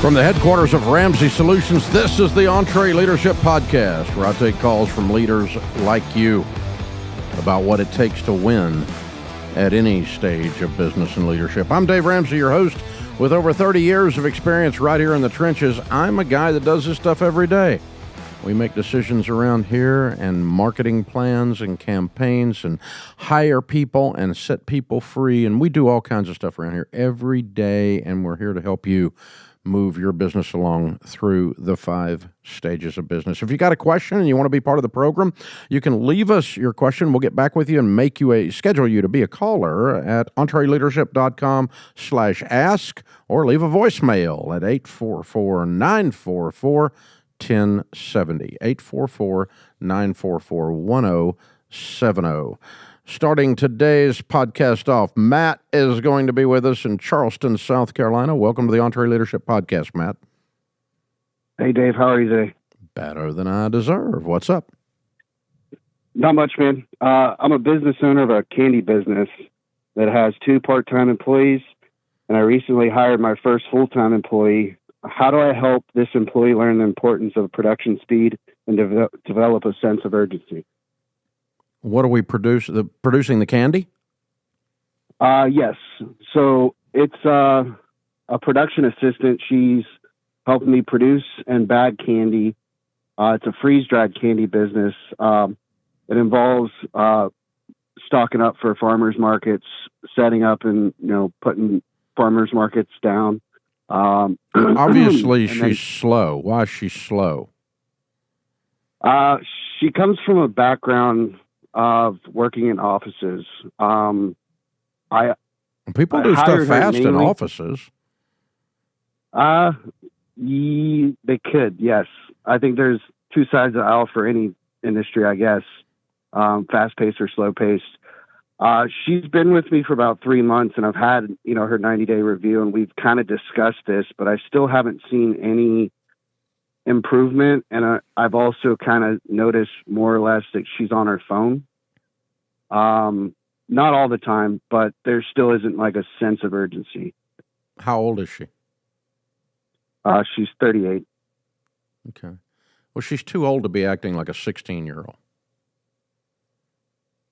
From the headquarters of Ramsey Solutions, this is the EntreLeadership Podcast, where I take calls from leaders like you about what it takes to win at any stage of business and leadership. I'm Dave Ramsey, your host. With over 30 years of experience right here in the trenches, I'm a guy that does this stuff every day. We make decisions around here and marketing plans and campaigns and hire people and set people free. And we do all kinds of stuff around here every day, and we're here to help you move your business along through the 5 stages of business. If you got a question and you want to be part of the program, you can leave us your question. We'll get back with you and schedule you to be a caller at EntreLeadership.com/ask, or leave a voicemail at 844-944-1070, 844-944-1070. Starting today's podcast off, Matt is going to be with us in Charleston, South Carolina. Welcome to the EntreLeadership Podcast, Matt. Hey, Dave. How are you today? Better than I deserve. What's up? Not much, man. I'm a business owner of a candy business that has 2 part-time employees, and I recently hired my first full-time employee. How do I help this employee learn the importance of production speed and develop a sense of urgency? What do we produce? Producing the candy? Yes. So it's a production assistant. She's helping me produce and bag candy. It's a freeze-dried candy business. It involves stocking up for farmers markets, setting up and putting farmers markets down. Obviously, she's slow. Why is she slow? She comes from a background of working in offices. People do stuff fast in offices. They could, yes. I think there's 2 sides of the aisle for any industry, I guess. Fast-paced or slow-paced. She's been with me for about 3 months, and I've had, her 90-day review, and we've kind of discussed this, but I still haven't seen any improvement. And I've also kind of noticed more or less that she's on her phone. Not all the time, but there still isn't like a sense of urgency. How old is she? She's 38. Okay. Well, she's too old to be acting like a 16-year-old.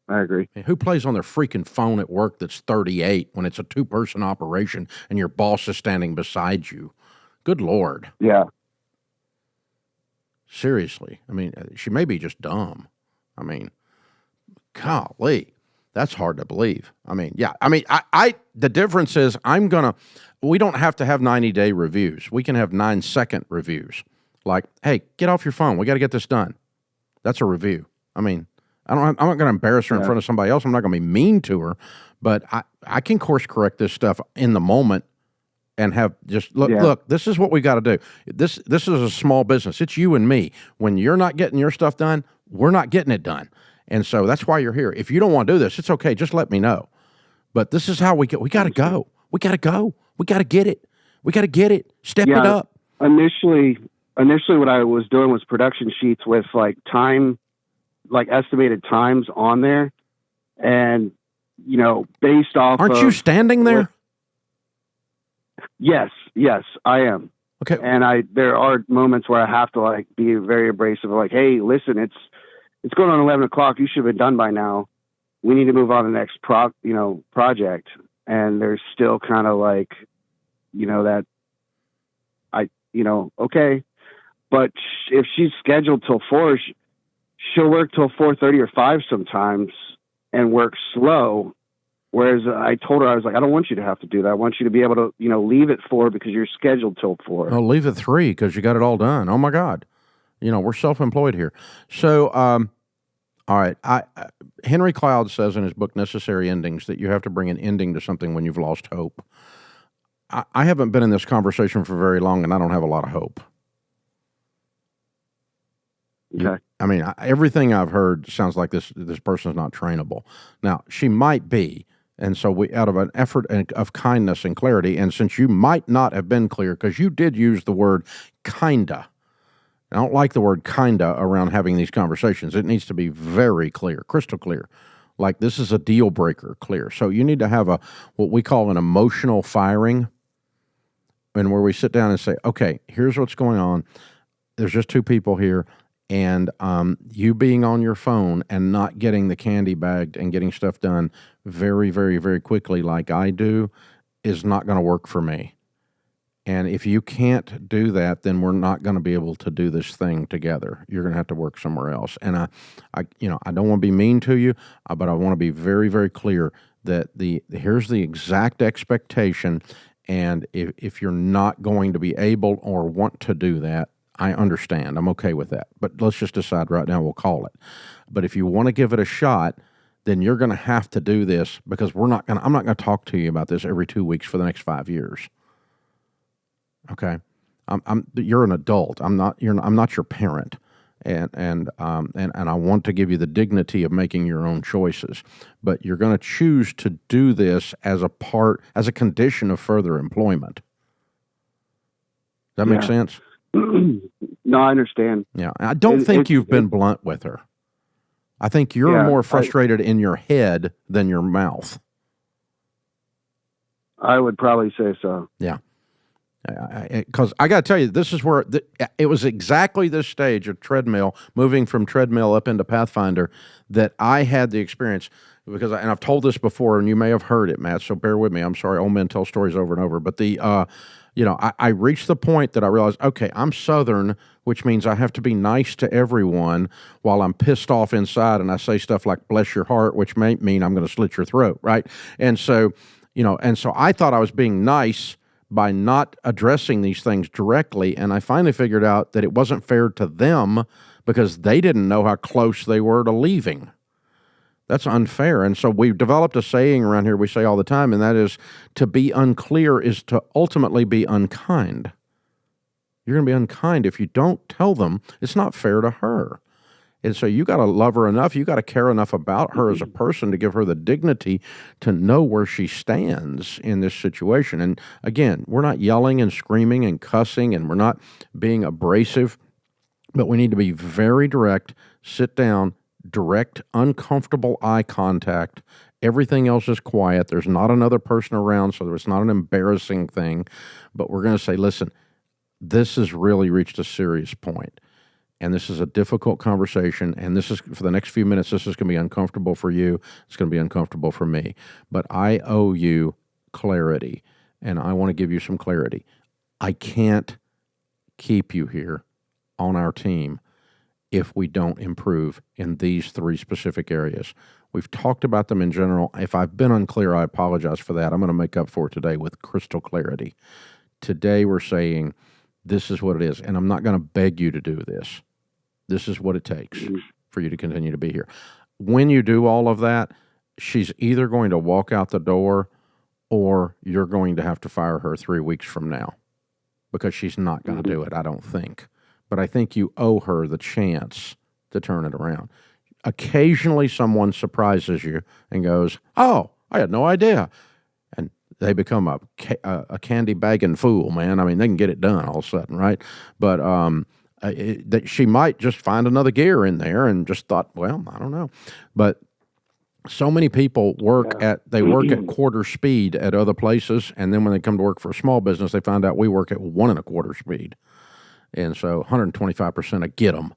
I agree. Who plays on their freaking phone at work that's 38 when it's a 2-person operation and your boss is standing beside you? Good Lord. Yeah. Seriously. I mean, she may be just dumb. I mean, golly, that's hard to believe. I mean, yeah. I mean, the difference is we don't have to have 90-day reviews. We can have 9-second reviews. Like, hey, get off your phone. We got to get this done. That's a review. I mean, I'm not going to embarrass her in front of somebody else. I'm not going to be mean to her, but I can course correct this stuff in the moment and have just look, this is what we got to do. This is a small business. It's you and me. When you're not getting your stuff done, we're not getting it done. And so that's why you're here. If you don't want to do this, it's okay. Just let me know. But this is how we got to go. We got to go. We got to get it. We got to get it. Step it up. Initially what I was doing was production sheets with estimated times on there. And, based off Aren't you standing there? Yes, I am. Okay. And there are moments where I have to be very abrasive, hey, listen, it's going on 11 o'clock. You should have been done by now. We need to move on to the next project. And there's still kind of okay. But if she's scheduled till 4, she'll work till 4:30 or 5 sometimes and work slow. Whereas I told her, I was like, I don't want you to have to do that. I want you to be able to, leave at 4 because you're scheduled till 4. Oh, leave at 3 because you got it all done. Oh my God. We're self-employed here. So, all right. Henry Cloud says in his book, Necessary Endings, that you have to bring an ending to something when you've lost hope. I haven't been in this conversation for very long, and I don't have a lot of hope. Okay. I mean, everything I've heard sounds like this person's not trainable. Now, she might be, and so we, out of an effort of kindness and clarity, and since you might not have been clear, because you did use the word kinda. I don't like the word kinda around having these conversations. It needs to be very clear, crystal clear. Like this is a deal breaker clear. So you need to have what we call an emotional firing. and where we sit down and say, okay, here's what's going on. There's just two people here, and you being on your phone and not getting the candy bagged and getting stuff done very, very, very quickly like I do is not going to work for me. And if you can't do that, then we're not going to be able to do this thing together. You're going to have to work somewhere else. And I don't want to be mean to you, but I want to be very, very clear that here's the exact expectation. And if you're not going to be able or want to do that, I understand. I'm okay with that. But let's just decide right now, we'll call it. But if you want to give it a shot, then you're going to have to do this, because I'm not going to talk to you about this every 2 weeks for the next 5 years. Okay, you're an adult. I'm not your parent, and I want to give you the dignity of making your own choices. But you're going to choose to do this as a condition of further employment. Does that make sense? No, I understand. Yeah, I don't think you've been blunt with her. I think you're more frustrated in your head than your mouth. I would probably say so. Yeah. Because I got to tell you, this is where it was exactly this stage of treadmill, moving from treadmill up into Pathfinder, that I had the experience. Because and I've told this before, and you may have heard it, Matt. So bear with me. I'm sorry, old men tell stories over and over. But I reached the point that I realized, okay, I'm Southern, which means I have to be nice to everyone while I'm pissed off inside, and I say stuff like "bless your heart," which may mean I'm going to slit your throat, right? And so I thought I was being nice by not addressing these things directly, and I finally figured out that it wasn't fair to them because they didn't know how close they were to leaving. That's unfair. And so we've developed a saying around here we say all the time, and that is, to be unclear is to ultimately be unkind. You're going to be unkind if you don't tell them. It's not fair to her. And so you got to love her enough, you got to care enough about her as a person to give her the dignity to know where she stands in this situation. And again, we're not yelling and screaming and cussing, and we're not being abrasive, but we need to be very direct, sit down, direct, uncomfortable eye contact. Everything else is quiet. There's not another person around, so it's not an embarrassing thing. But we're going to say, listen, this has really reached a serious point. And this is a difficult conversation, and this is, for the next few minutes, this is going to be uncomfortable for you. It's going to be uncomfortable for me. But I owe you clarity, and I want to give you some clarity. I can't keep you here on our team if we don't improve in these 3 specific areas. We've talked about them in general. If I've been unclear, I apologize for that. I'm going to make up for it today with crystal clarity. Today we're saying this is what it is, and I'm not going to beg you to do this. This is what it takes for you to continue to be here. When you do all of that, she's either going to walk out the door or you're going to have to fire her 3 weeks from now, because she's not going to do it, I don't think. But I think you owe her the chance to turn it around. Occasionally someone surprises you and goes, oh, I had no idea. And they become a candy bagging fool, man. I mean, they can get it done all of a sudden, right? But that she might just find another gear in there and just thought, well, I don't know. But so many people work at quarter speed at other places, and then when they come to work for a small business, they find out we work at 1 1/4 speed. And so 125% of get them,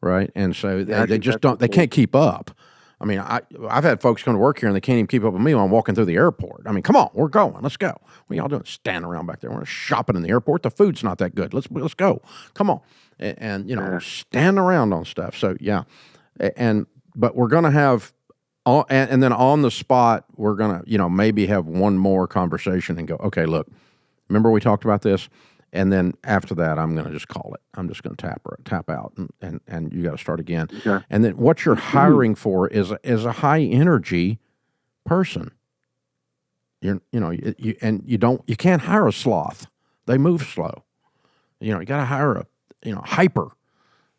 right? And so they just don't, they can't keep up. I mean, I've had folks come to work here and they can't even keep up with me when I'm walking through the airport. I mean, come on, we're going. Let's go. What y'all doing? Standing around back there. We're shopping in the airport. The food's not that good. Let's go. Come on. And stand around on stuff. So, yeah. But we're going to have, and then on the spot, we're going to, maybe have one more conversation and go, okay, look, remember we talked about this? And then after that, I'm going to just call it. I'm just going to tap out, and you got to start again. Okay. And then what you're hiring for is a high energy person. You can't hire a sloth. They move slow. You got to hire a hyper,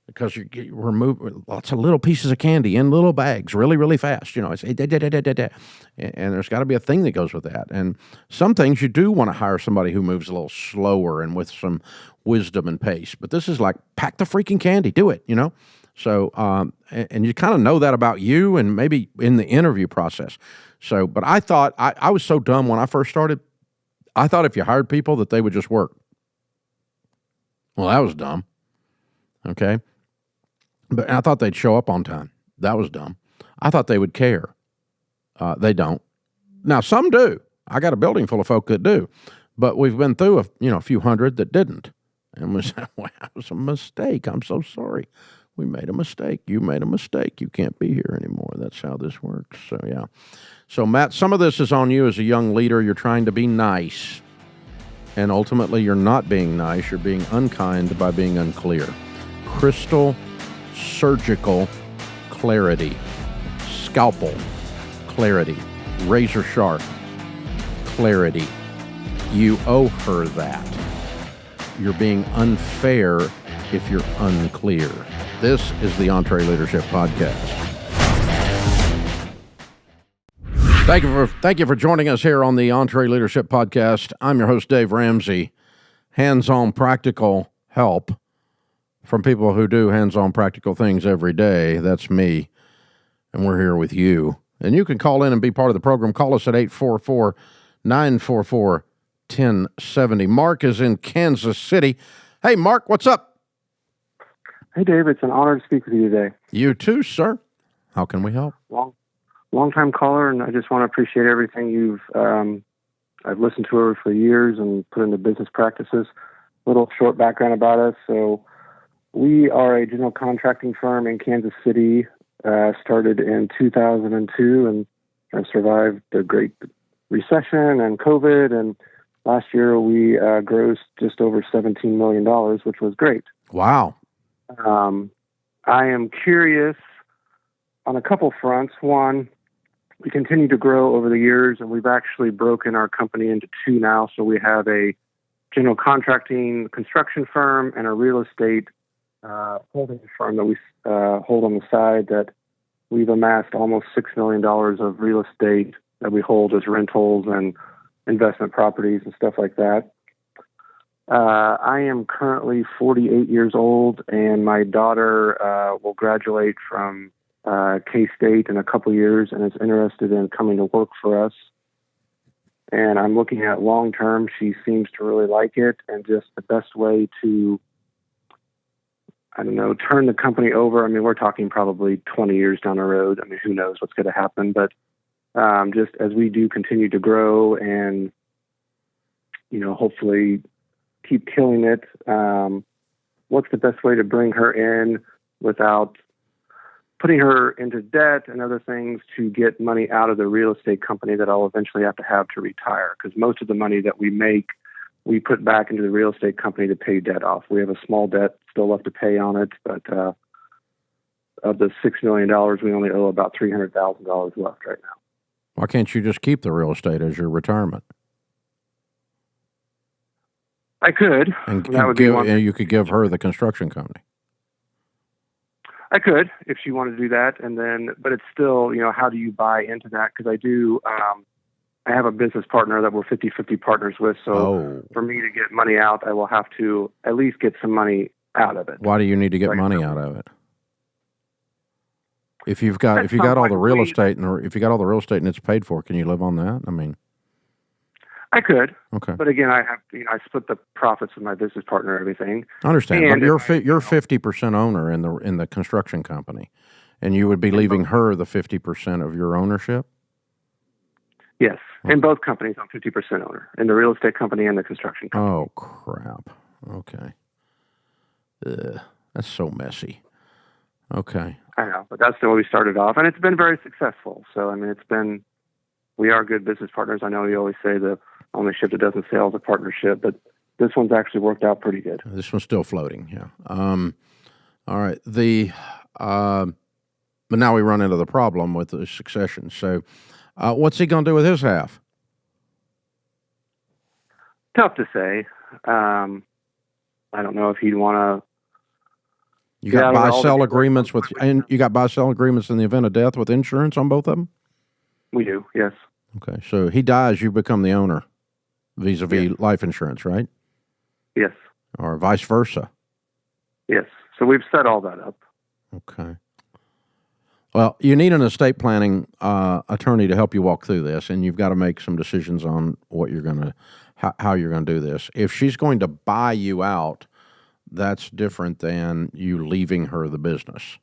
because we're moving lots of little pieces of candy in little bags really, really fast. It's and there's got to be a thing that goes with that. And some things you do want to hire somebody who moves a little slower and with some wisdom and pace. But this is like, pack the freaking candy, do it, So, and you kind of know that about you and maybe in the interview process. So, but I thought, I was so dumb when I first started. I thought if you hired people that they would just work Well, that was dumb. Okay. But I thought they'd show up on time. That was dumb. I thought they would care. They don't. Now, some do. I got a building full of folk that do. But we've been through a few hundred that didn't. And we said, well, that was a mistake. I'm so sorry. We made a mistake. You made a mistake. You can't be here anymore. That's how this works. So, yeah. So, Matt, some of this is on you as a young leader. You're trying to be nice. And ultimately, you're not being nice. You're being unkind by being unclear. Crystal surgical clarity. Scalpel clarity. Razor sharp clarity. You owe her that. You're being unfair if you're unclear. This is the EntreLeadership Podcast. Thank you for joining us here on the EntreLeadership Podcast. I'm your host, Dave Ramsey. Hands-on practical help from people who do hands-on practical things every day. That's me, and we're here with you. And you can call in and be part of the program. Call us at 844-944-1070. Mark is in Kansas City. Hey, Mark, what's up? Hey, Dave. It's an honor to speak with you today. You too, sir. How can we help? Long-time caller, and I just want to appreciate everything you've. I've listened to her for years and put into business practices. Little short background about us. So, we are a general contracting firm in Kansas City. Started in 2002 and have survived the Great Recession and COVID. And last year we grossed just over $17 million, which was great. Wow. I am curious on a couple fronts. One, we continue to grow over the years, and we've actually broken our company into two now. So we have a general contracting construction firm and a real estate holding firm that we hold on the side, that we've amassed almost $6 million of real estate that we hold as rentals and investment properties and stuff like that. I am currently 48 years old, and my daughter will graduate from K-State in a couple years and is interested in coming to work for us. And I'm looking at long-term. She seems to really like it, and just the best way to, turn the company over. I mean, we're talking probably 20 years down the road. I mean, who knows what's going to happen, but just as we do continue to grow and, hopefully keep killing it, what's the best way to bring her in without putting her into debt and other things to get money out of the real estate company that I'll eventually have to retire? Because most of the money that we make, we put back into the real estate company to pay debt off. We have a small debt still left to pay on it, but of the $6 million, we only owe about $300,000 left right now. Why can't you just keep the real estate as your retirement? I could. And you could give her the construction company. I could, if she wanted to do that. And then, but it's still, how do you buy into that? Because I have a business partner that we're 50-50 partners with. So for me to get money out, I will have to at least get some money out of it. Why do you need to get money out of it? If you got all the real estate and it's paid for, can you live on that? I mean, I could. Okay. But again, I have I split the profits with my business partner and everything. I understand. And but you're 50% owner in the construction company, and you would be leaving her the 50% of your ownership? Yes. Okay. In both companies, I'm 50% owner, in the real estate company and the construction company. Oh, crap. Okay. That's so messy. Okay. I know, but that's the way we started off, and it's been very successful. So, I mean, we are good business partners. I know you always say the only ship that doesn't sail is a partnership, but this one's actually worked out pretty good. This one's still floating, yeah. All right. But now we run into the problem with the succession. So, what's he going to do with his half? Tough to say. I don't know if he'd want to. You got buy-sell agreements and you got buy-sell agreements in the event of death with insurance on both of them? We do, yes. Okay, so he dies, you become the owner, vis-a-vis life insurance, right? Yes. Or vice versa? Yes. So we've set all that up. Okay. Well, you need an estate planning attorney to help you walk through this, and you've got to make some decisions on what you're going to, how you're going to do this. If she's going to buy you out, that's different than you leaving her the business.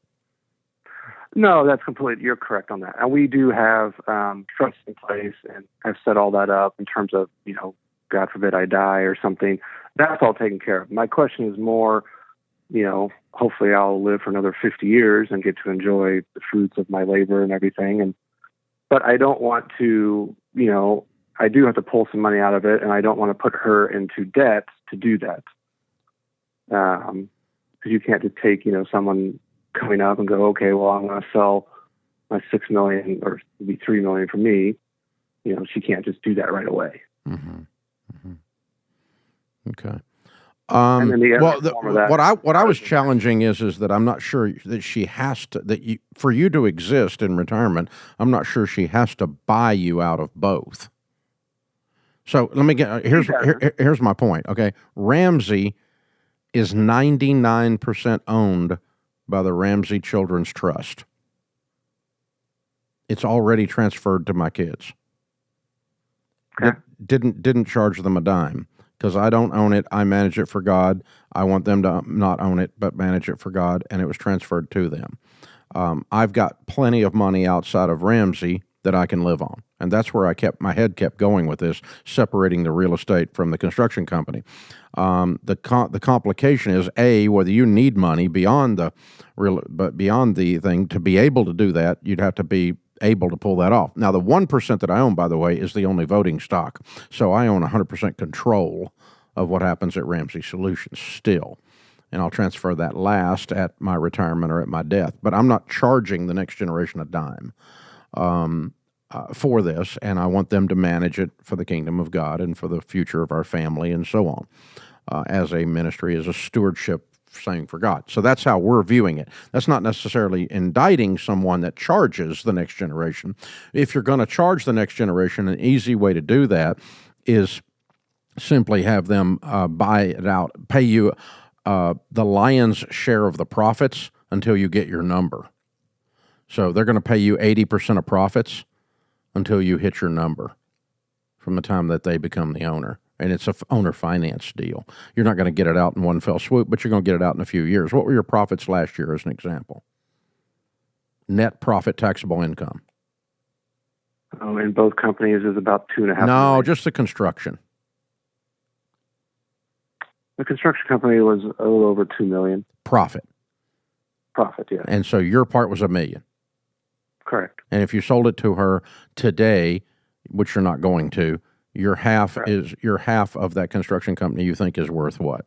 No, that's you're correct on that. And we do have trust in place and have set all that up in terms of, God forbid I die or something. That's all taken care of. My question is more, hopefully I'll live for another 50 years and get to enjoy the fruits of my labor and everything. But I don't want to, I do have to pull some money out of it, and I don't want to put her into debt to do that. Because you can't just take, someone coming up and go, okay, well, I'm going to sell my $6 million or maybe $3 million for me. She can't just do that right away. Mm-hmm. Mm-hmm. Okay. And then the other form of that, what I was challenging is that I'm not sure that she has to, for you to exist in retirement, I'm not sure she has to buy you out of both. So let me here's my point. Okay. Ramsey is 99% owned by the Ramsey Children's Trust. It's already transferred to my kids. Okay. Didn't charge them a dime because I don't own it. I manage it for God. I want them to not own it, but manage it for God, and it was transferred to them. I've got plenty of money outside of Ramsey that I can live on, and that's where my head kept going with this, separating the real estate from the construction company. The complication is whether you need money beyond the thing to be able to do that, you'd have to be able to pull that off. Now, the 1% that I own, by the way, is the only voting stock. So I own 100% control of what happens at Ramsey Solutions still. And I'll transfer that last at my retirement or at my death. But I'm not charging the next generation a dime for this, and I want them to manage it for the kingdom of God and for the future of our family and so on, as a ministry, as a stewardship saying for God. So that's how we're viewing it. That's not necessarily indicting someone that charges the next generation. If you're going to charge the next generation, an easy way to do that is simply have them buy it out, pay you the lion's share of the profits until you get your number. So they're going to pay you 80% of profits until you hit your number from the time that they become the owner. And it's a owner finance deal. You're not going to get it out in one fell swoop, but you're going to get it out in a few years. What were your profits last year as an example? Net profit taxable income. In both companies is about $2.5 million. No, just the construction. The construction company was a little over $2 million. Profit, yeah. And so your part was $1 million. Correct. And if you sold it to her today, which you're not going to, your half of that construction company you think is worth what?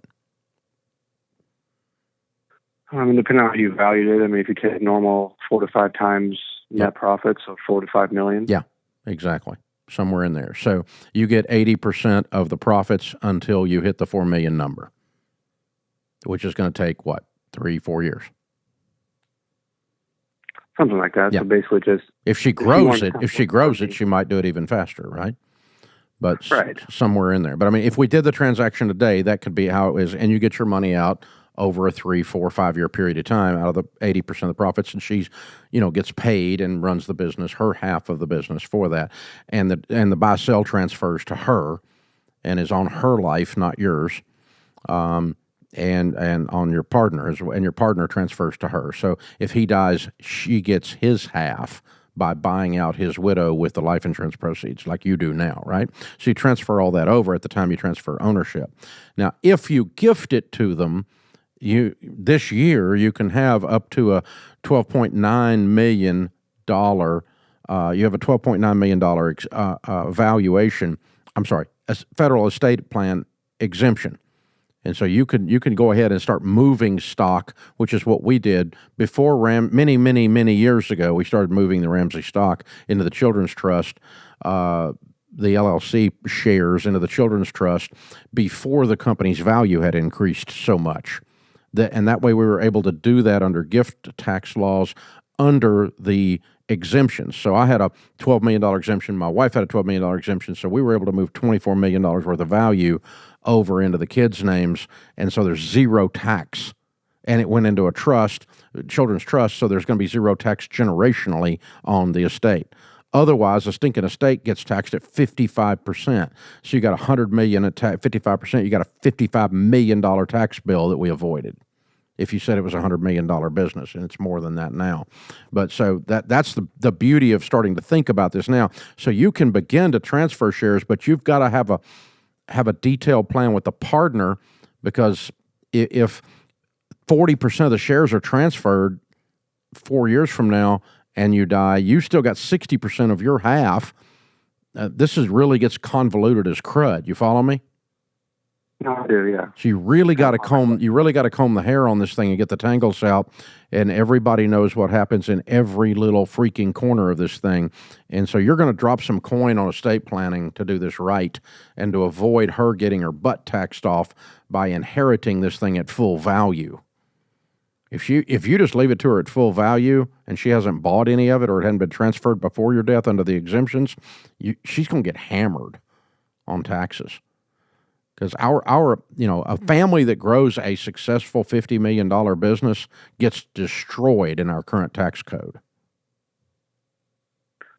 Depending on how you valued it. If you take normal 4 to 5 times net profits, so $4 to $5 million. Yeah, exactly. Somewhere in there. So you get 80% of the profits until you hit the 4 million number, which is going to take what, 3-4 years? Something like that. Yeah. So basically, just if she grows it, she might do it even faster, right? But right. Somewhere in there. But if we did the transaction today, that could be how it is, and you get your money out over a 3, 4, 5 year period of time out of the 80% of the profits, and she's, gets paid and runs the business, her half of the business for that, and the buy sell transfers to her, and is on her life, not yours, and on your partner, and your partner transfers to her. So if he dies, she gets his half by buying out his widow with the life insurance proceeds like you do now, right? So you transfer all that over at the time you transfer ownership. Now, if you gift it to them, this year you can have up to a $12.9 million, you have a $12.9 million valuation, a federal estate plan exemption. And so you can go ahead and start moving stock, which is what we did before many years ago. We started moving the Ramsey stock into the Children's Trust, the LLC shares into the Children's Trust before the company's value had increased so much. And that way we were able to do that under gift tax laws under the exemptions. So I had a $12 million exemption. My wife had a $12 million exemption. So we were able to move $24 million worth of value over into the kids' names. And so there's zero tax. And it went into a trust, Children's Trust, so there's going to be zero tax generationally on the estate. Otherwise, a stinking estate gets taxed at 55%. So you got $100 million at 55%. You got a $55 million tax bill that we avoided. If you said it was a $100 million business, and it's more than that now. But so that's the beauty of starting to think about this now. So you can begin to transfer shares, but you've got to have a detailed plan with the partner, because if 40% of the shares are transferred 4 years from now and you die, you still got 60% of your half. This really gets convoluted as crud. You follow me? No, I do, yeah. So you really got to comb the hair on this thing and get the tangles out, and everybody knows what happens in every little freaking corner of this thing. And so you're going to drop some coin on estate planning to do this right and to avoid her getting her butt taxed off by inheriting this thing at full value. If you just leave it to her at full value and she hasn't bought any of it, or it hadn't been transferred before your death under the exemptions, she's going to get hammered on taxes. Because a family that grows a successful $50 million business gets destroyed in our current tax code.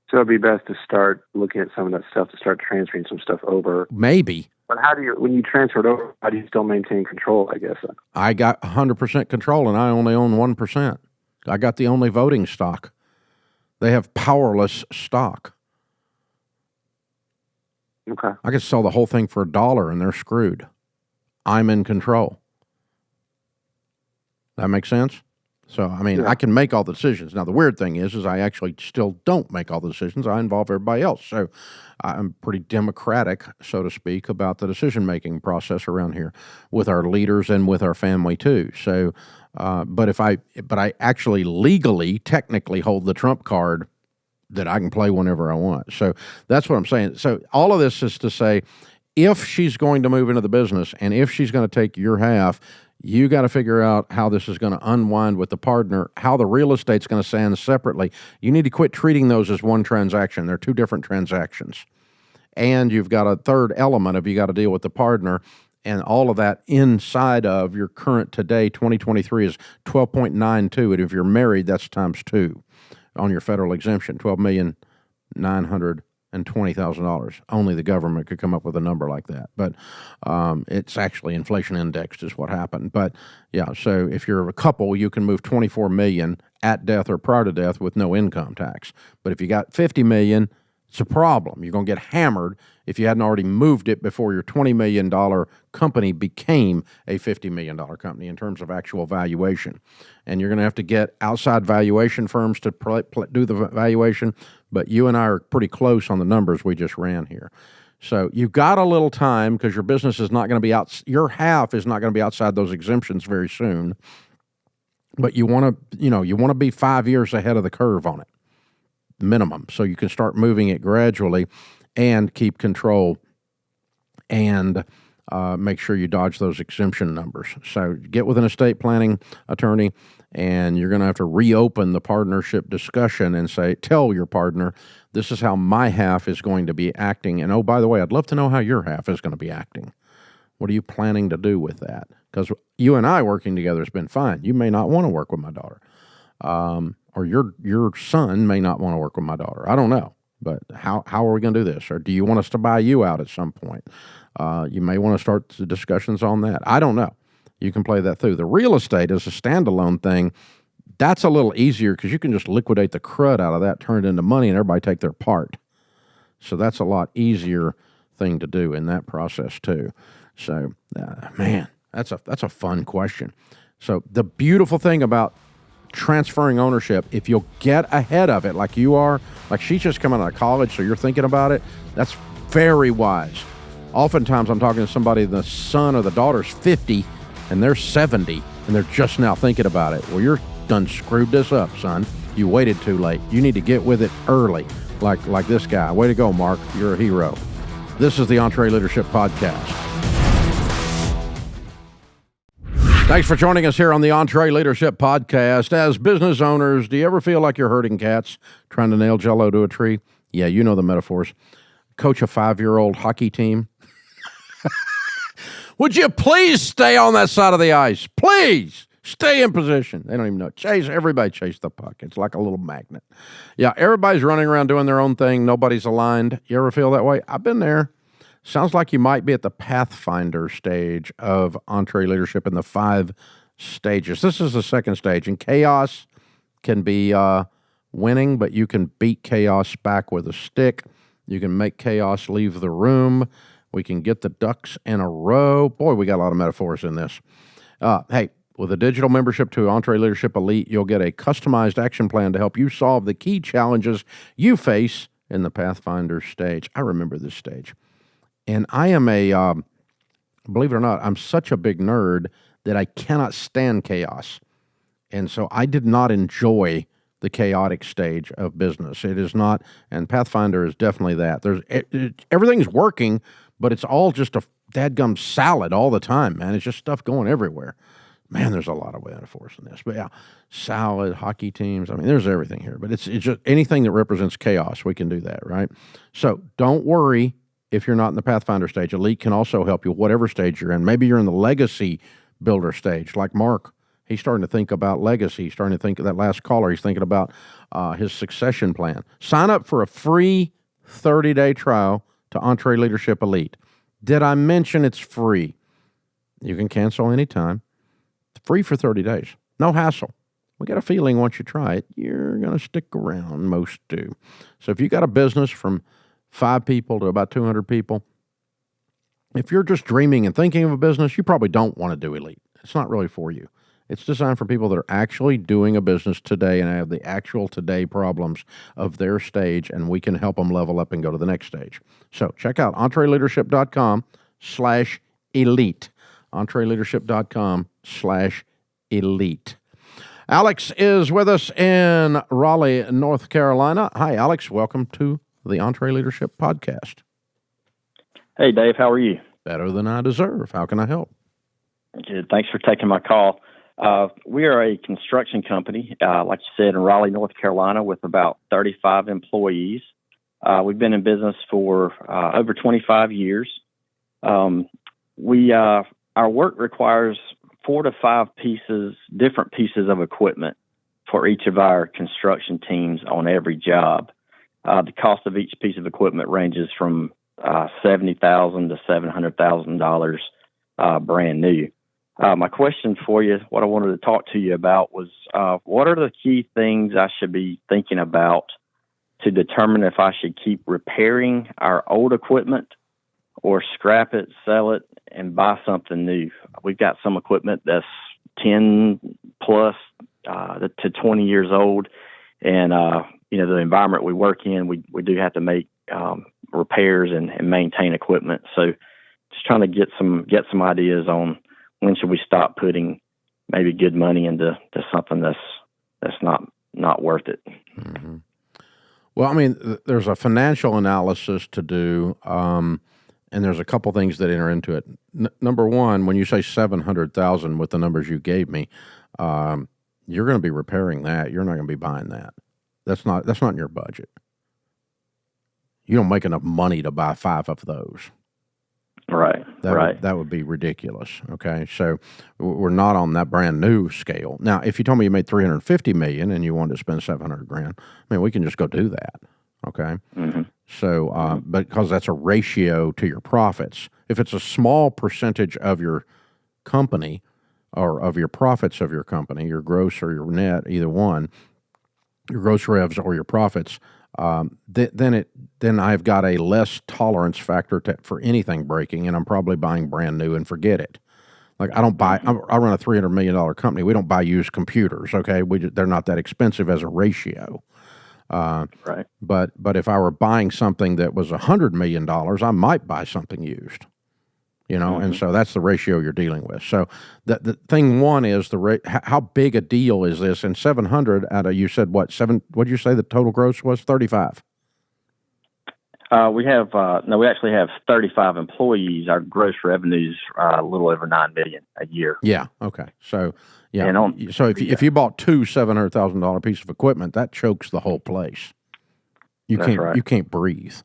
So it'd be best to start looking at some of that stuff, to start transferring some stuff over. Maybe. But when you transfer it over, how do you still maintain control, I guess? I got 100% control, and I only own 1%. I got the only voting stock. They have powerless stock. Okay. I could sell the whole thing for $1 and they're screwed. I'm in control. That makes sense? So, I mean, I can make all the decisions. Now, the weird thing is I actually still don't make all the decisions. I involve everybody else. So I'm pretty democratic, so to speak, about the decision-making process around here with our leaders and with our family too. So, but I actually legally, technically hold the trump card that I can play whenever I want. So that's what I'm saying. So all of this is to say, if she's going to move into the business and if she's going to take your half, you got to figure out how this is going to unwind with the partner, how the real estate's going to stand separately. You need to quit treating those as one transaction. They're two different transactions. And you've got a third element of you got to deal with the partner, and all of that inside of your current today, 2023 is 12.92. And if you're married, that's times 2. On your federal exemption, $12,920,000. Only the government could come up with a number like that. But it's actually inflation indexed is what happened. But yeah, so if you're a couple, you can move $24 million at death or prior to death with no income tax. But if you got $50 million, it's a problem. You're going to get hammered if you hadn't already moved it before your $20 million company became a $50 million company in terms of actual valuation. And you're going to have to get outside valuation firms to do the valuation, but you and I are pretty close on the numbers we just ran here. So you've got a little time because your business is not going to be your half is not going to be outside those exemptions very soon. But you want to be 5 years ahead of the curve on it, minimum, so you can start moving it gradually and keep control and make sure you dodge those exemption numbers. So get with an estate planning attorney, and you're going to have to reopen the partnership discussion and tell your partner, this is how my half is going to be acting. And oh, by the way, I'd love to know how your half is going to be acting. What are you planning to do with that? Because you and I working together has been fine. You may not want to work with my daughter. Or your son may not want to work with my daughter. I don't know. But how are we going to do this? Or do you want us to buy you out at some point? You may want to start the discussions on that. I don't know. You can play that through. The real estate is a standalone thing. That's a little easier because you can just liquidate the crud out of that, turn it into money, and everybody take their part. So that's a lot easier thing to do in that process too. So, man, that's a fun question. So the beautiful thing about transferring ownership, if you'll get ahead of it like you are, like she's just coming out of college, so you're thinking about it, that's very wise. Oftentimes I'm talking to somebody, the son or the daughter's 50 and they're 70 and they're just now thinking about it. Well, you're done screwed this up, son. You waited too late. You need to get with it early, like this guy. Way to go, Mark. You're a hero. This is the EntreLeadership Podcast. Thanks for joining us here on the EntreLeadership Podcast. As business owners, do you ever feel like you're herding cats trying to nail Jell-O to a tree? Yeah, you know the metaphors. Coach a 5-year-old hockey team. Would you please stay on that side of the ice? Please Stay in position. They don't even know it. Everybody chase the puck. It's like a little magnet. Yeah, everybody's running around doing their own thing. Nobody's aligned. You ever feel that way? I've been there. Sounds like you might be at the Pathfinder stage of EntreLeadership in the 5 stages. This is the second stage, and chaos can be winning, but you can beat chaos back with a stick. You can make chaos leave the room. We can get the ducks in a row. Boy, we got a lot of metaphors in this. Hey, with a digital membership to EntreLeadership Elite, you'll get a customized action plan to help you solve the key challenges you face in the Pathfinder stage. I remember this stage. And I am believe it or not, I'm such a big nerd that I cannot stand chaos. And so I did not enjoy the chaotic stage of business. It is not, and Pathfinder is definitely that. Everything's working, but it's all just a dadgum salad all the time, man. It's just stuff going everywhere. Man, there's a lot of metaphors in this. But yeah, salad, hockey teams. I mean, there's everything here. But it's just anything that represents chaos, we can do that, right? So don't worry if you're not in the Pathfinder stage. Elite can also help you whatever stage you're in. Maybe you're in the legacy builder stage, like Mark. He's starting to think about legacy. He's starting to think of that last caller. He's thinking about his succession plan. Sign up for a free 30-day trial to EntreLeadership Elite. Did I mention it's free? You can cancel anytime. It's free for 30 days. No hassle. We got a feeling once you try it, you're going to stick around. Most do. So if you got a business from 5 people to about 200 people, if you're just dreaming and thinking of a business, you probably don't want to do Elite. It's not really for you. It's designed for people that are actually doing a business today and have the actual today problems of their stage, and we can help them level up and go to the next stage. So check out EntreLeadership.com/elite. EntreLeadership.com/elite. Alex is with us in Raleigh, North Carolina. Hi, Alex. Welcome to the EntreLeadership Podcast. Hey, Dave. How are you? Better than I deserve. How can I help? Good. Thanks for taking my call. We are a construction company, like you said, in Raleigh, North Carolina, with about 35 employees. We've been in business for over 25 years. Our work requires 4 to 5 different pieces of equipment for each of our construction teams on every job. The cost of each piece of equipment ranges from $70,000 to $700,000 brand new. My question for you, what I wanted to talk to you about was, what are the key things I should be thinking about to determine if I should keep repairing our old equipment or scrap it, sell it, and buy something new? We've got some equipment that's 10 plus to 20 years old, and the environment we work in, we do have to make repairs and maintain equipment. So just trying to get some ideas on when should we stop putting maybe good money into something that's not worth it. Mm-hmm. Well, I mean, there's a financial analysis to do, and there's a couple things that enter into it. Number one, when you say $700,000 with the numbers you gave me, you're going to be repairing that. You're not going to be buying that. That's not in your budget. You don't make enough money to buy 5 of those. Right. That would be ridiculous. Okay, so we're not on that brand new scale. Now, if you told me you made $350 million and you wanted to spend $700,000, I mean, we can just go do that. Okay. Mm-hmm. So, because that's a ratio to your profits. If it's a small percentage of your company or of your profits of your company, your gross or your net, either one, your gross revs or your profits, then I've got a less tolerance factor for anything breaking, and I'm probably buying brand new and forget it. Like I run a $300 million company. We don't buy used computers. Okay, they're not that expensive as a ratio. Right. But if I were buying something that was $100 million, I might buy something used. And so that's the ratio you're dealing with. So the thing one is how big a deal is this? And 700 out of, you said what, what did you say the total gross was? 35. We actually have 35 employees. Our gross revenues are a little over $9 million a year. Yeah. Okay. So yeah. If you bought 2 $700,000 pieces of equipment, that chokes the whole place. You can't breathe.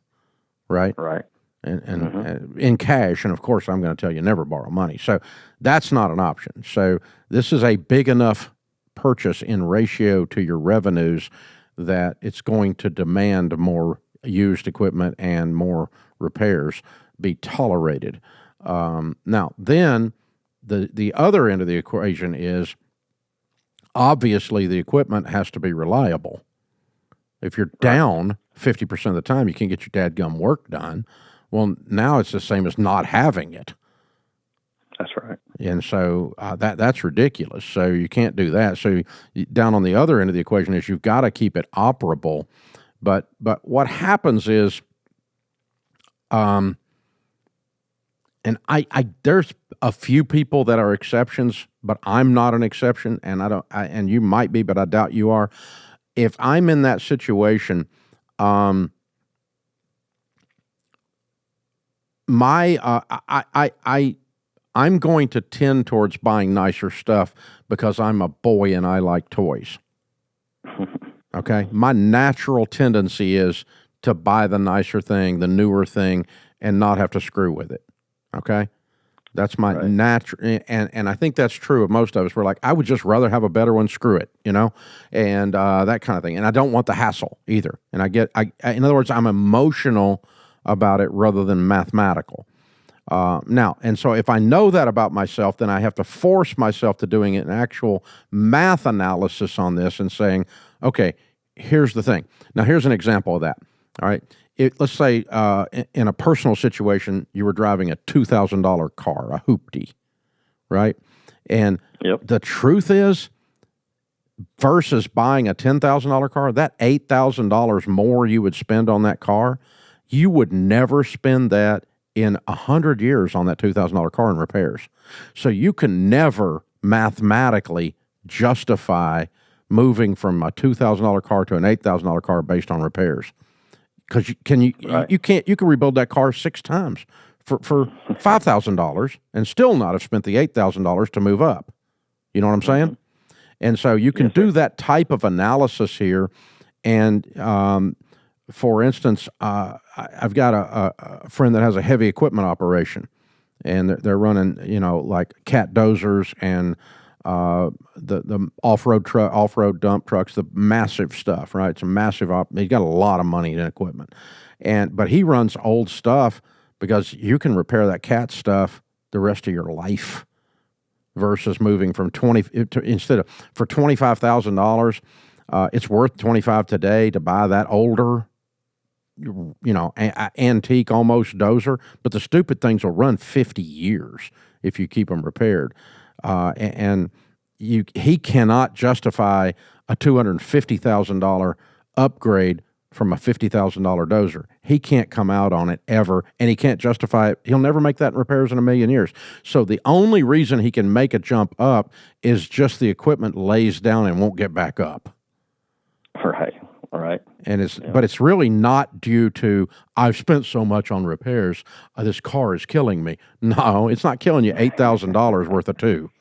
Right. Right. and in cash. And of course, I'm going to tell you never borrow money. So that's not an option. So this is a big enough purchase in ratio to your revenues that it's going to demand more used equipment and more repairs be tolerated. Now, then the other end of the equation is obviously the equipment has to be reliable. If you're down 50% of the time, you can't get your dadgum work done. Well, now it's the same as not having it. That's right. And so that's ridiculous. So you can't do that. So down on the other end of the equation is you've got to keep it operable. But what happens is, and I there's a few people that are exceptions, but I'm not an exception, and and you might be, but I doubt you are. If I'm in that situation, I'm going to tend towards buying nicer stuff because I'm a boy and I like toys. Okay? My natural tendency is to buy the nicer thing, the newer thing, and not have to screw with it. Okay? That's my natural, and I think that's true of most of us. We're like, I would just rather have a better one, screw it, and that kind of thing. And I don't want the hassle either. And in other words, I'm emotional about it rather than mathematical. Now, and so if I know that about myself, then I have to force myself to doing an actual math analysis on this and saying, okay, here's the thing. Now, here's an example of that. All right. Let's say in a personal situation, you were driving a $2,000 car, a hoopty, right? And the truth is, versus buying a $10,000 car, that $8,000 more you would spend on that car, you would never spend that in 100 years on that $2,000 car in repairs. So you can never mathematically justify moving from a $2,000 car to an $8,000 car based on repairs. Because you can rebuild that car 6 times for $5,000 and still not have spent the $8,000 to move up. You know what I'm saying? And so you can do that type of analysis here. And for instance, I've got a friend that has a heavy equipment operation, and they're running like cat dozers and the off-road dump trucks, the massive stuff, right? It's a massive he's got a lot of money in equipment. But he runs old stuff because you can repair that cat stuff the rest of your life versus moving from for $25,000, it's worth $25,000 today to buy that older, antique almost dozer, but the stupid things will run 50 years if you keep them repaired. He cannot justify a $250,000 upgrade from a $50,000 dozer. He can't come out on it ever, and he can't justify it. He'll never make that in repairs in a million years. So the only reason he can make a jump up is just the equipment lays down and won't get back up. Right. And but it's really not due to, I've spent so much on repairs, this car is killing me. No, it's not killing you $8,000 worth of two,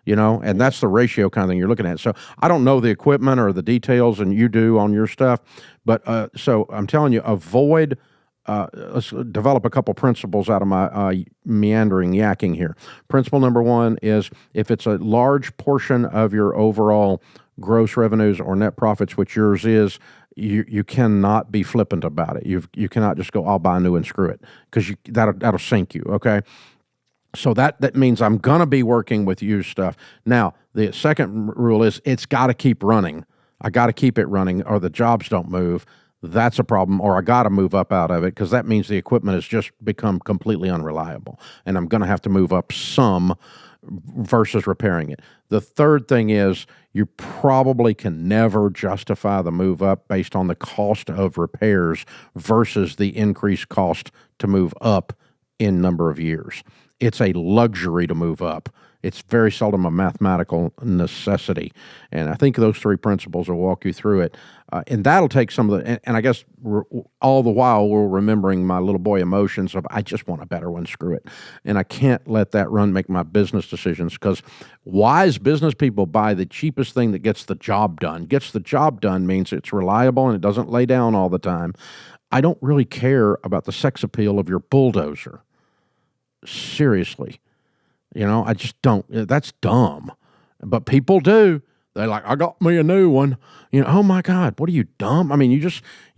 and that's the ratio kind of thing you're looking at. So I don't know the equipment or the details, and you do on your stuff, but so I'm telling you, avoid, let's develop a couple principles out of my meandering yakking here. Principle number 1 is if it's a large portion of your overall gross revenues or net profits, which yours is, you cannot be flippant about it. You cannot just go, I'll buy new and screw it, because that'll sink you. Okay, so that means I'm gonna be working with used stuff. Now the second rule is it's got to keep running. I got to keep it running, or the jobs don't move. That's a problem, or I got to move up out of it, because that means the equipment has just become completely unreliable, and I'm going to have to move up some versus repairing it. The third thing is you probably can never justify the move up based on the cost of repairs versus the increased cost to move up in number of years. It's a luxury to move up. It's very seldom a mathematical necessity. And I think those 3 principles will walk you through it. And that'll take some of the, and I guess all the while we're remembering my little boy emotions of, I just want a better one, screw it. And I can't let that make my business decisions, because wise business people buy the cheapest thing that gets the job done. Gets the job done means it's reliable and it doesn't lay down all the time. I don't really care about the sex appeal of your bulldozer. Seriously. I just don't. That's dumb. But people do. They're like, I got me a new one. Oh my God, what are you, dumb? I mean, you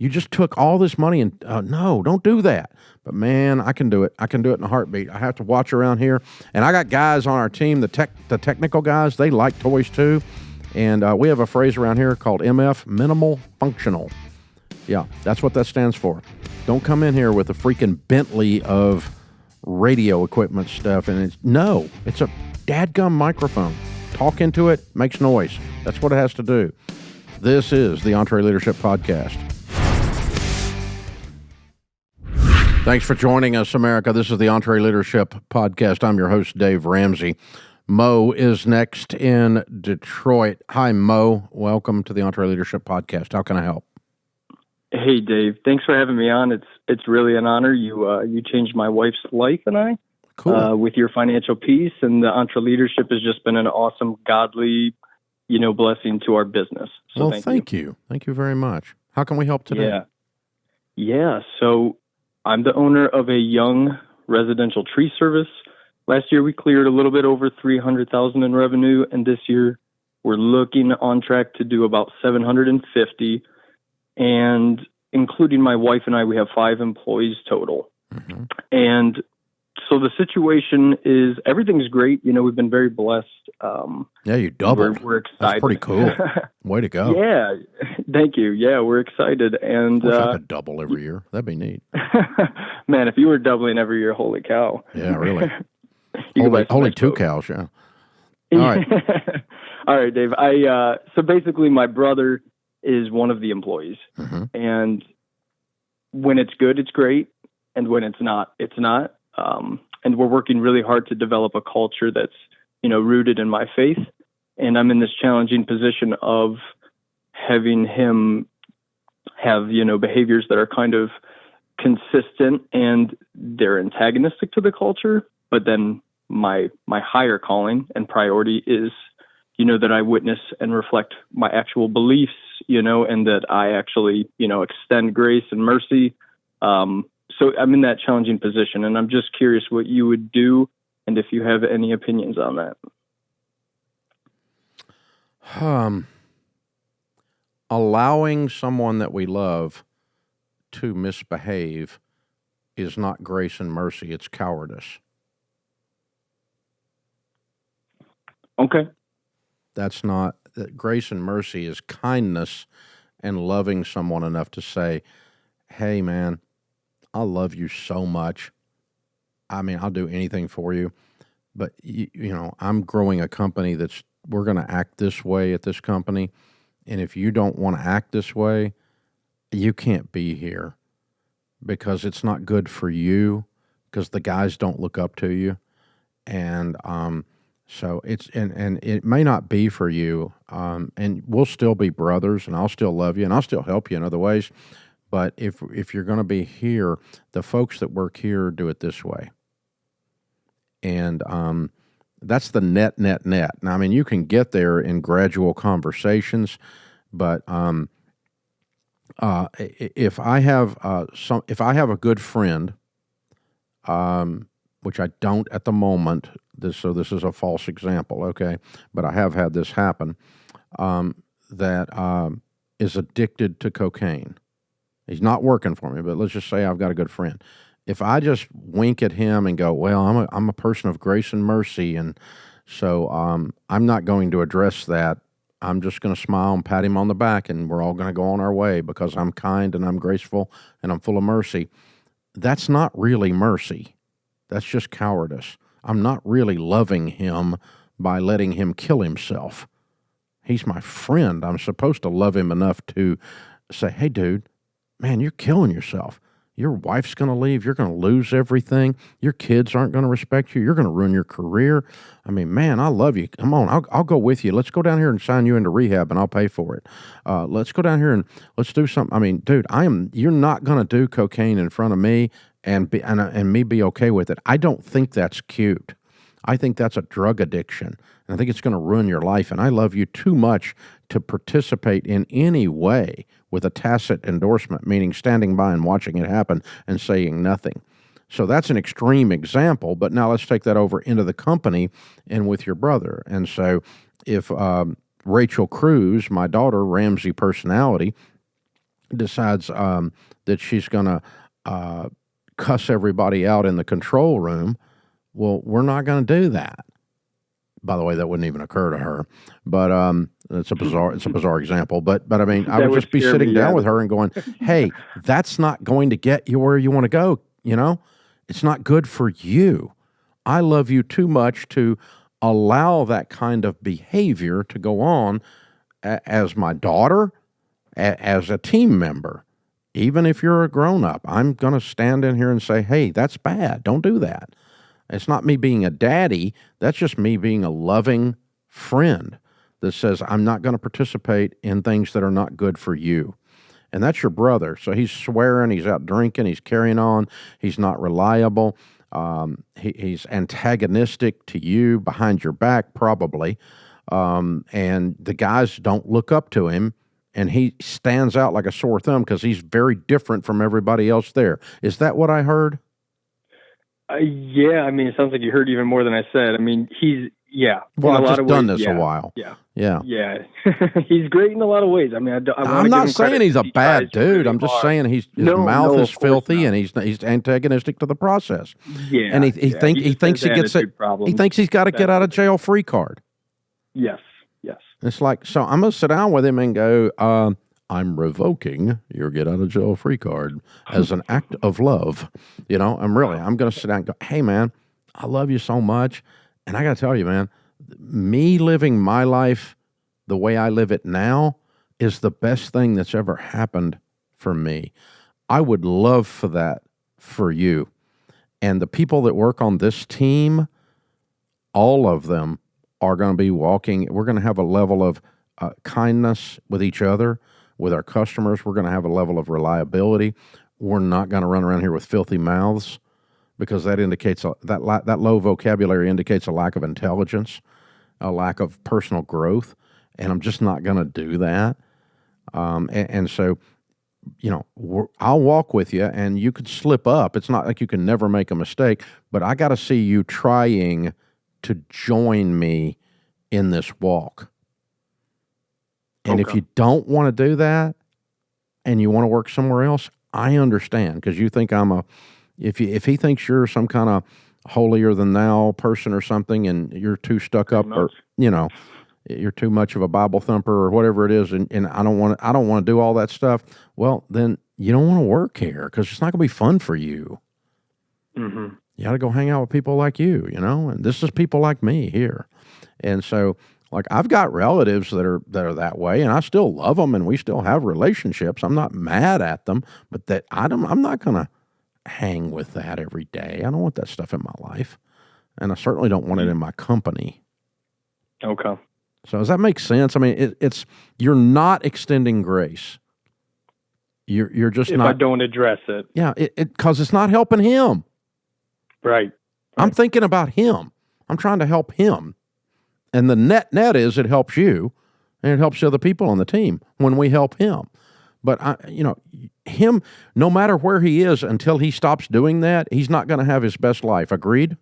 just took all this money and no, don't do that. But man, I can do it. I can do it in a heartbeat. I have to watch around here. And I got guys on our team, the technical guys, they like toys too. And we have a phrase around here called MF, minimal functional. Yeah, that's what that stands for. Don't come in here with a freaking Bentley of radio equipment stuff. And it's a dadgum microphone. Talk into it, makes noise. That's what it has to do. This is the EntreLeadership Podcast. Thanks for joining us, America. This is the EntreLeadership Podcast. I'm your host, Dave Ramsey. Mo is next in Detroit. Hi, Mo. Welcome to the EntreLeadership Podcast. How can I help? Hey, Dave. Thanks for having me on. It's really an honor. You changed my wife's life and I. Cool. With your financial piece, and the EntreLeadership has just been an awesome, godly, blessing to our business. So well, thank you. Thank you very much. How can we help today? Yeah. So I'm the owner of a young residential tree service. Last year we cleared a little bit over $300,000 in revenue, and this year we're looking on track to do about $750,000. And including my wife and I, we have 5 employees total. Mm-hmm. And so the situation is everything's great. We've been very blessed. Yeah, you doubled. We're excited. That's pretty cool. Way to go. Yeah, thank you. Yeah, we're excied. And wish I could double every year. That'd be neat. Man, if you were doubling every year, holy cow. Yeah, really. Holy 2 cows, yeah. All right. All right, Dave. So basically my brother is one of the employees. Mm-hmm. And when it's good, it's great. And when it's not, it's not. And we're working really hard to develop a culture that's, rooted in my faith. And I'm in this challenging position of having him have, behaviors that are kind of consistent and they're antagonistic to the culture. But then my higher calling and priority is, that I witness and reflect my actual beliefs, and that I actually, extend grace and mercy. So I'm in that challenging position, and I'm just curious what you would do and if you have any opinions on that. Allowing someone that we love to misbehave is not grace and mercy, it's cowardice. Okay. That's not, grace and mercy is kindness and loving someone enough to say, hey, man, I love you so much. I mean, I'll do anything for you. But, I'm growing a company we're going to act this way at this company. And if you don't want to act this way, you can't be here because it's not good for you because the guys don't look up to you. And so it's, and it may not be for you. And we'll still be brothers and I'll still love you and I'll still help you in other ways. But if you're going to be here, the folks that work here do it this way. And that's the net. Now, I mean, you can get there in gradual conversations, but if I have a good friend, which I don't at the moment, this is a false example, okay? But I have had this happen, that is addicted to cocaine. He's not working for me, but let's just say I've got a good friend. If I just wink at him and go, well, I'm a person of grace and mercy, and so I'm not going to address that. I'm just going to smile and pat him on the back, and we're all going to go on our way because I'm kind and I'm graceful and I'm full of mercy. That's not really mercy. That's just cowardice. I'm not really loving him by letting him kill himself. He's my friend. I'm supposed to love him enough to say, hey, dude, man, you're killing yourself. Your wife's going to leave. You're going to lose everything. Your kids aren't going to respect you. You're going to ruin your career. I mean, man, I love you. Come on, I'll go with you. Let's go down here and sign you into rehab, and I'll pay for it. Let's go down here and let's do something. I mean, dude, you're not going to do cocaine in front of me and me be okay with it. I don't think that's cute. I think that's a drug addiction. and I think it's going to ruin your life, and I love you too much to participate in any way with a tacit endorsement, meaning standing by and watching it happen and saying nothing. So that's an extreme example, but now let's take that over into the company and with your brother. And so if Rachel Cruz, my daughter, Ramsey personality, decides that she's going to cuss everybody out in the control room, well, we're not going to do that. By the way, that wouldn't even occur to her, but it's a bizarre example. But I mean, I would just be sitting down with her and going, "Hey, that's not going to get you where you want to go. You know, it's not good for you. I love you too much to allow that kind of behavior to go on as my daughter, as a team member. Even if you're a grown up, I'm going to stand in here and say, hey, that's bad. Don't do that. It's not me being a daddy. That's just me being a loving friend that says, I'm not going to participate in things that are not good for you. And that's your brother. So he's swearing, he's out drinking, he's carrying on, he's not reliable. He's antagonistic to you behind your back, probably. And the guys don't look up to him, and he stands out like a sore thumb because he's very different from everybody else there. Is that what I heard? Yeah, I mean, it sounds like you heard even more than I said. I mean, Well, I've just done this a while. Yeah. He's great in a lot of ways. I mean, I'm not saying he's a bad dude. I'm just saying his mouth is filthy and he's antagonistic to the process. Yeah, and he thinks he's got a get out of jail free card. Yes. It's like, so I'm gonna sit down with him and go, I'm revoking your get out of jail free card as an act of love. You know, I'm going to sit down and go, hey, man, I love you so much. And I got to tell you, man, me living my life the way I live it now is the best thing that's ever happened for me. I would love for that for you. And the people that work on this team, all of them are going to be walking. We're going to have a level of kindness with each other. With our customers, we're going to have a level of reliability. We're not going to run around here with filthy mouths because that indicates that low vocabulary indicates a lack of intelligence, a lack of personal growth, and I'm just not going to do that. And so, you know, I'll walk with you, and you could slip up. It's not like you can never make a mistake, but I got to see you trying to join me in this walk. And if you don't want to do that and you want to work somewhere else, I understand, because you think if he thinks you're some kind of holier than thou person or something and you're too stuck up or, you know, you're too much of a Bible thumper or whatever it is, and I don't want to do all that stuff, well, then you don't want to work here because it's not going to be fun for you. Mm-hmm. You got to go hang out with people like you, you know, and this is people like me here. And so, like, I've got relatives that are that way, and I still love them, and we still have relationships. I'm not mad at them, but I'm not going to hang with that every day. I don't want that stuff in my life, and I certainly don't want it in my company. Okay. So does that make sense? I mean, you're not extending grace. You're just if not. I don't address it. Yeah, because it's not helping him. Right. I'm thinking about him. I'm trying to help him. And the net is it helps you and it helps the other people on the team when we help him. But, him, no matter where he is, until he stops doing that, he's not going to have his best life. Agreed?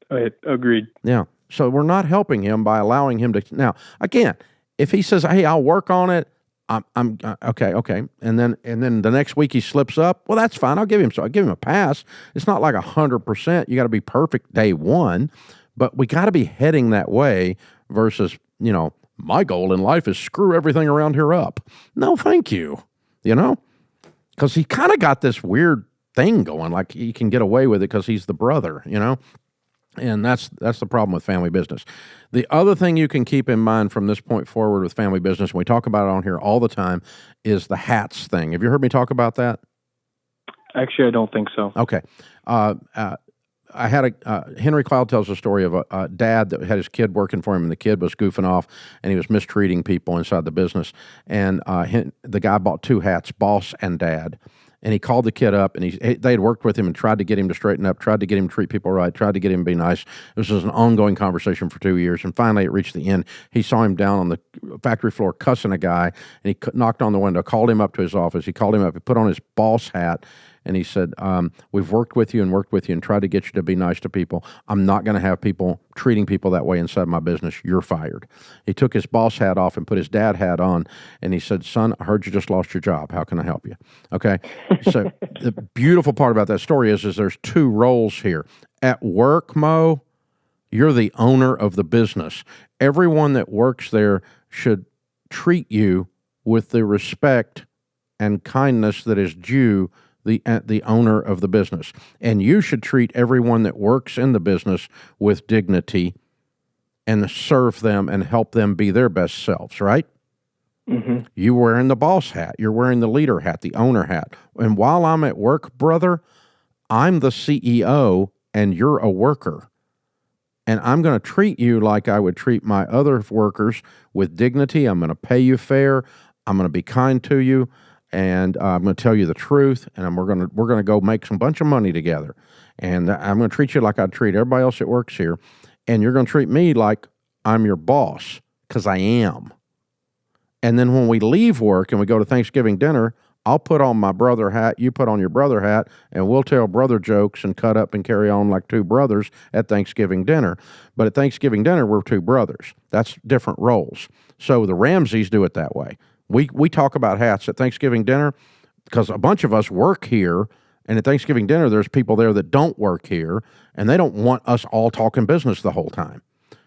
Agreed. Yeah. So we're not helping him by allowing him to. Now, again, if he says, hey, I'll work on it, I'm okay. And then the next week he slips up, well, that's fine. I'll give him a pass. It's not like 100%. You got to be perfect day one. But we got to be heading that way versus, my goal in life is screw everything around here up. No, thank you, because he kind of got this weird thing going, like he can get away with it because he's the brother, and that's the problem with family business. The other thing you can keep in mind from this point forward with family business, and we talk about it on here all the time, is the hats thing. Have you heard me talk about that? Actually, I don't think so. Okay. I had Henry Cloud tells a story of a dad that had his kid working for him, and the kid was goofing off, and he was mistreating people inside the business. And the guy bought two hats, boss and dad. And he called the kid up, and they had worked with him and tried to get him to straighten up, tried to get him to treat people right, tried to get him to be nice. This was an ongoing conversation for 2 years, and finally it reached the end. He saw him down on the factory floor cussing a guy, and he knocked on the window, called him up to his office. He called him up, he put on his boss hat, and he said, we've worked with you and tried to get you to be nice to people. I'm not going to have people treating people that way inside my business. You're fired. He took his boss hat off and put his dad hat on, and he said, son, I heard you just lost your job. How can I help you? Okay. So the beautiful part about that story is there's two roles here. At work, Mo, you're the owner of the business. Everyone that works there should treat you with the respect and kindness that is due the owner of the business. And you should treat everyone that works in the business with dignity and serve them and help them be their best selves, right? Mm-hmm. You're wearing the boss hat. You're wearing the leader hat, the owner hat. And while I'm at work, brother, I'm the CEO and you're a worker. And I'm going to treat you like I would treat my other workers with dignity. I'm going to pay you fair. I'm going to be kind to you. And I'm going to tell you the truth, and we're going to go make some bunch of money together. And I'm going to treat you like I'd treat everybody else that works here, and you're going to treat me like I'm your boss, because I am. And then when we leave work and we go to Thanksgiving dinner, I'll put on my brother hat, you put on your brother hat, and we'll tell brother jokes and cut up and carry on like two brothers at Thanksgiving dinner. But at Thanksgiving dinner, we're two brothers. That's different roles. So the Ramseys do it that way. We talk about hats at Thanksgiving dinner because a bunch of us work here, and at Thanksgiving dinner, there's people there that don't work here, and they don't want us all talking business the whole time.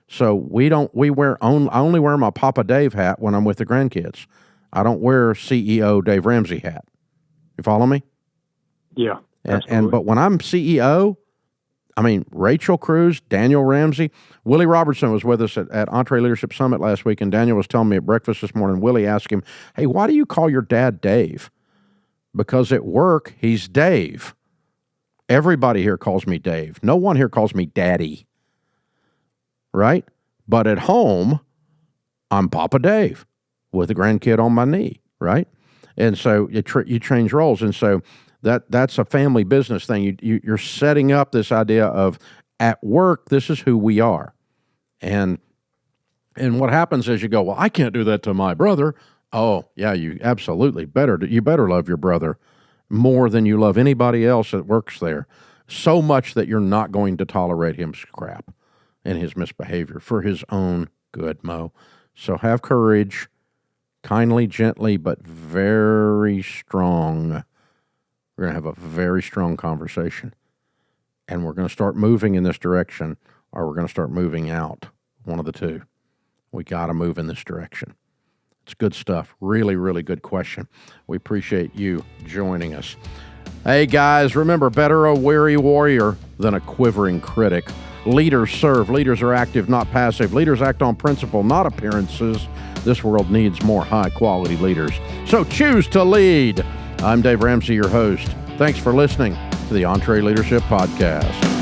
So I only wear my Papa Dave hat when I'm with the grandkids. I don't wear CEO Dave Ramsey hat. You follow me? Yeah. But when I'm CEO, I mean, Rachel Cruz, Daniel Ramsey, Willie Robertson was with us at EntreLeadership Summit last week, and Daniel was telling me at breakfast this morning, Willie asked him, hey, why do you call your dad Dave? Because at work, he's Dave. Everybody here calls me Dave. No one here calls me Daddy. Right? But at home, I'm Papa Dave with a grandkid on my knee, right? And so you change roles. And so that's a family business thing. You're setting up this idea of at work, this is who we are. And what happens is you go, well, I can't do that to my brother. Oh, yeah, you absolutely you better love your brother more than you love anybody else that works there. So much that you're not going to tolerate his crap and his misbehavior for his own good, Mo. So have courage, kindly, gently, but very strong. We're going to have a very strong conversation, and we're going to start moving in this direction, or we're going to start moving out, one of the two. We got to move in this direction. It's good stuff. Really, really good question. We appreciate you joining us. Hey, guys, remember, better a weary warrior than a quivering critic. Leaders serve. Leaders are active, not passive. Leaders act on principle, not appearances. This world needs more high-quality leaders. So choose to lead. I'm Dave Ramsey, your host. Thanks for listening to the EntreLeadership Podcast.